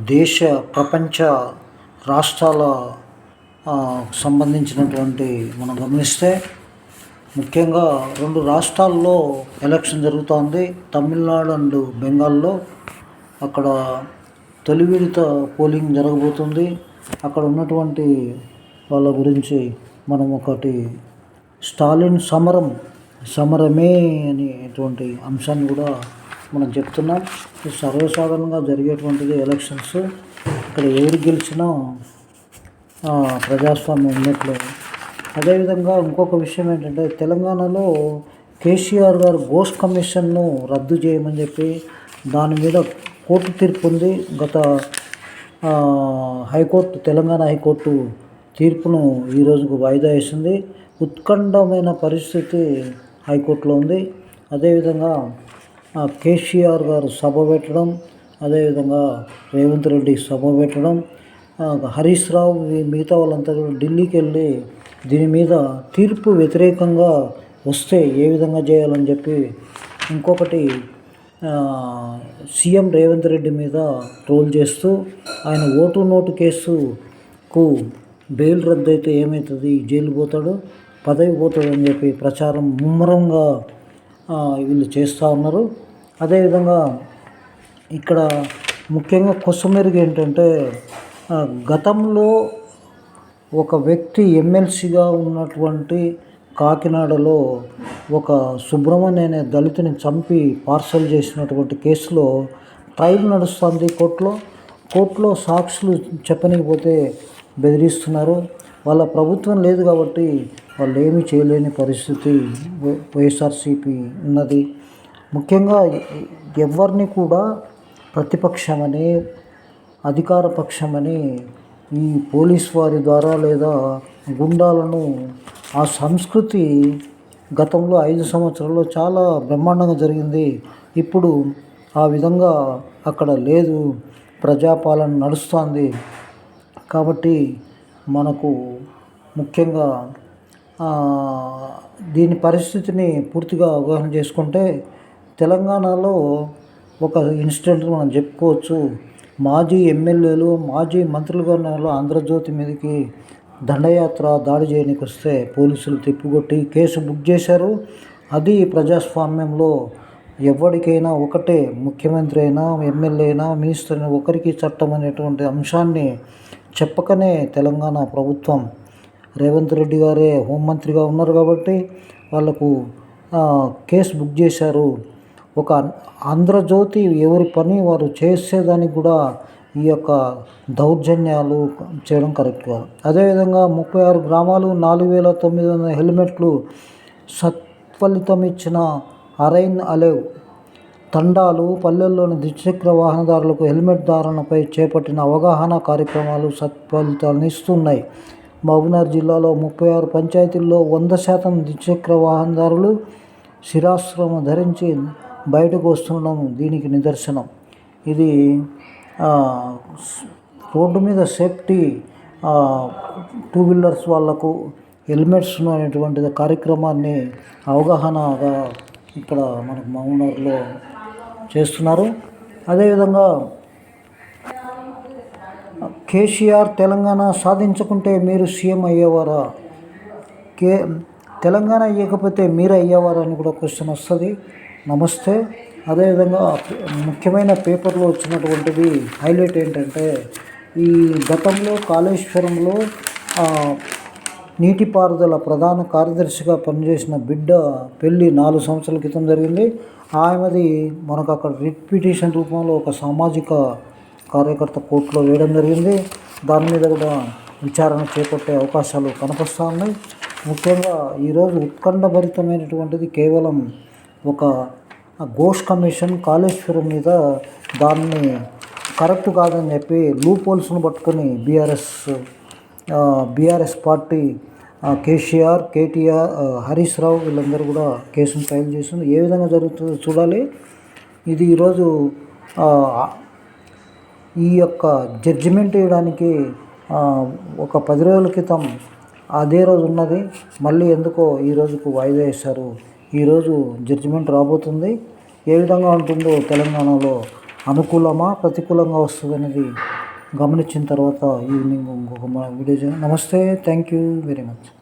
దేశ, ప్రపంచ రాష్ట్రాల సంబంధించినటువంటి మనం గమనిస్తే ముఖ్యంగా 2 రాష్ట్రాల్లో ఎలక్షన్ జరుగుతోంది. తమిళనాడు అండ్ బెంగాల్లో. అక్కడ తొలి విడత పోలింగ్ జరగబోతుంది. అక్కడ ఉన్నటువంటి వాళ్ళ గురించి మనం ఒకటి స్టాలిన్ సమరమే అనేటువంటి అంశాన్ని కూడా మనం చెప్తున్నాం. ఇది సర్వసాధారణంగా జరిగేటువంటిది ఎలక్షన్స్. ఇక్కడ ఎవరు గెలిచినా ప్రజాస్వామ్యం ఉన్నట్లు. అదేవిధంగా ఇంకొక విషయం ఏంటంటే, తెలంగాణలో కేసీఆర్ గారు ఘోష్ కమిషన్ను రద్దు చేయమని చెప్పి దాని మీద కోర్టు తీర్పు ఉంది. గత హైకోర్టు, తెలంగాణ హైకోర్టు తీర్పును ఈ రోజుకు వాయిదా వేసింది. ఉత్కంఠమైన పరిస్థితి హైకోర్టులో ఉంది. అదేవిధంగా కేసీఆర్ గారు సభ పెట్టడం, అదేవిధంగా రేవంత్ రెడ్డి సభ పెట్టడం, హరీష్ రావు మిగతా వాళ్ళంతా కూడా ఢిల్లీకి వెళ్ళి దీని మీద తీర్పు వ్యతిరేకంగా వస్తే ఏ విధంగా చేయాలని చెప్పి ఇంకొకటి సీఎం రేవంత్ రెడ్డి మీద ట్రోల్ చేస్తూ ఆయన ఓటు నోటు కేసుకు బెయిల్ రద్దు అయితే ఏమవుతుంది, జైలు పోతాడు, పదవి పోతాడు అని చెప్పి ప్రచారం ముమ్మరంగా వీళ్ళు చేస్తూ ఉన్నారు. అదేవిధంగా ఇక్కడ ముఖ్యంగా కొసమెరుగు ఏంటంటే, గతంలో ఒక వ్యక్తి ఎమ్మెల్సీగా ఉన్నటువంటి కాకినాడలో ఒక సుబ్రహ్మణ్య అనే దళితుని చంపి పార్సల్ చేసినటువంటి కేసులో ట్రయల్ నడుస్తుంది కోర్టులో సాక్షులు చెప్పనికపోతే బెదిరిస్తున్నారు. వాళ్ళ ప్రభుత్వం లేదు కాబట్టి వాళ్ళు ఏమీ చేయలేని పరిస్థితి వైఎస్ఆర్సీపీ ఉన్నది. ముఖ్యంగా ఎవరిని కూడా ప్రతిపక్షమని, అధికార పక్షమని ఈ పోలీస్ వారి ద్వారా లేదా గుండాలను ఆ సంస్కృతి గతంలో 5 సంవత్సరాల్లో చాలా బ్రహ్మాండంగా జరిగింది. ఇప్పుడు ఆ విధంగా అక్కడ లేదు, ప్రజాపాలన నడుస్తుంది. కాబట్టి మనకు ముఖ్యంగా దీని పరిస్థితిని పూర్తిగా అవగాహన చేసుకుంటే తెలంగాణలో ఒక ఇన్సిడెంట్ మనం చెప్పుకోవచ్చు. మాజీ ఎమ్మెల్యేలు, మాజీ మంత్రులుగా ఉన్న వాళ్ళు ఆంధ్రజ్యోతి మీదకి దండయాత్ర దాడి చేయడానికి వస్తే పోలీసులు తిప్పికొట్టి కేసు బుక్ చేశారు. అది ప్రజాస్వామ్యంలో ఎవరికైనా ఒకటే, ముఖ్యమంత్రి అయినా, ఎమ్మెల్యే అయినా, మినిస్టర్ అయినా ఒకరికి చట్టం అనేటువంటి అంశాన్ని చెప్పకనే తెలంగాణ ప్రభుత్వం, రేవంత్ రెడ్డి గారే హోంమంత్రిగా ఉన్నారు కాబట్టి వాళ్ళకు కేసు బుక్ చేశారు. ఒక ఆంధ్రజ్యోతి ఎవరి పని వారు చేసేదానికి కూడా ఈ యొక్క దౌర్జన్యాలు చేయడం కరెక్ట్ కాదు. అదేవిధంగా 36 గ్రామాలు 4900 హెల్మెట్లు సత్ఫలితం ఇచ్చిన అరైన్ అలేవ్ తండాలు పల్లెల్లోని ద్విచక్ర వాహనదారులకు హెల్మెట్ ధారణపై చేపట్టిన అవగాహన కార్యక్రమాలు సత్ఫలితాలను ఇస్తున్నాయి. మహబూబ్నగర్ జిల్లాలో 36 పంచాయతీల్లో 100% ద్విచక్ర వాహనదారులు శిరాశ్రమ ధరించి బయటకు వస్తుండడం దీనికి నిదర్శనం. ఇది రోడ్డు మీద సేఫ్టీ, 2 వీలర్స్ వాళ్లకు హెల్మెట్స్ అనేటువంటి కార్యక్రమాన్ని అవగాహనగా ఇక్కడ మనకు మహబూబ్నగర్లో చేస్తున్నారు. అదేవిధంగా కేసీఆర్ తెలంగాణ సాధించకుంటే మీరు సీఎం అయ్యేవారా, తెలంగాణ ఇవ్వకపోతే మీరు అయ్యేవారా అని కూడా క్వశ్చన్ వస్తుంది. నమస్తే. అదేవిధంగా ముఖ్యమైన పేపర్లో వచ్చినటువంటిది హైలైట్ ఏంటంటే, ఈ గతంలో కాళేశ్వరంలో నీటిపారుదల ప్రధాన కార్యదర్శిగా పనిచేసిన బిడ్డ పెళ్ళి 4 సంవత్సరాల క్రితం జరిగింది. ఆమెది మనకు అక్కడ రిట్ పిటిషన్ రూపంలో ఒక సామాజిక కార్యకర్త కోర్టులో వేయడం జరిగింది. దాని మీద కూడా విచారణ చేపట్టే అవకాశాలు కనిపిస్తూ ఉన్నాయి. ముఖ్యంగా ఈరోజు ఉత్కంఠభరితమైనటువంటిది కేవలం ఒక ఘోష్ కమిషన్ కాళేశ్వరం మీద దాన్ని కరెక్ట్ కాదని చెప్పి లూప్ హోల్స్ను పట్టుకొని బీఆర్ఎస్ పార్టీ కేసీఆర్, కేటీఆర్, హరీష్ రావు వీళ్ళందరూ కూడా కేసును ఫైల్ చేసింది. ఏ విధంగా జరుగుతుందో చూడాలి. ఇది ఈరోజు ఈ యొక్క జడ్జిమెంట్ వేయడానికి ఒక 10 రోజుల క్రితం అదే రోజు ఉన్నది. మళ్ళీ ఎందుకో ఈ రోజుకు వాయిదా వేశారు. ఈరోజు జడ్జిమెంట్ రాబోతుంది. ఏ విధంగా ఉంటుందో తెలంగాణలో అనుకూలమా ప్రతికూలంగా వస్తుంది అనేది గమనించిన తర్వాత ఈవినింగ్ ఇంకొక వీడియో నమస్తే, థ్యాంక్ యూ వెరీ మచ్.